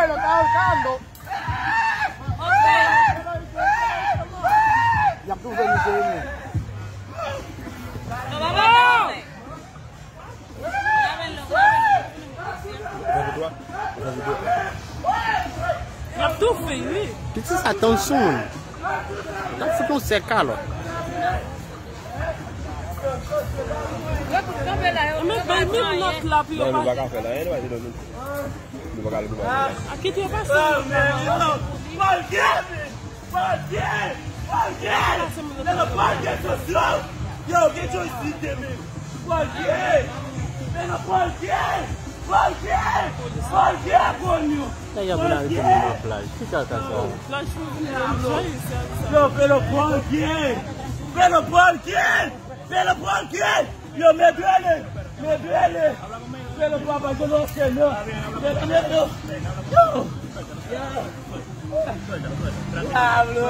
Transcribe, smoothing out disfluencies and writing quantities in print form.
lo está ahorcando. Ya tú ves mi señor. ¡No va a matar! La tout fait, oui. Tu sais, attention. Là, faut qu'on s'écale. Mais ben, même notre là, puis on va. Aqui tu vas passer. Yo, get your seat there, man. Là, il y a vous là, il la plage. C'est ça, ça. Là, je Yo, fais le banquier. Fais le banquier. Fais le banquier. Yo, me duele. Fais le banquier, yo no sé, no. Yo. Diablo.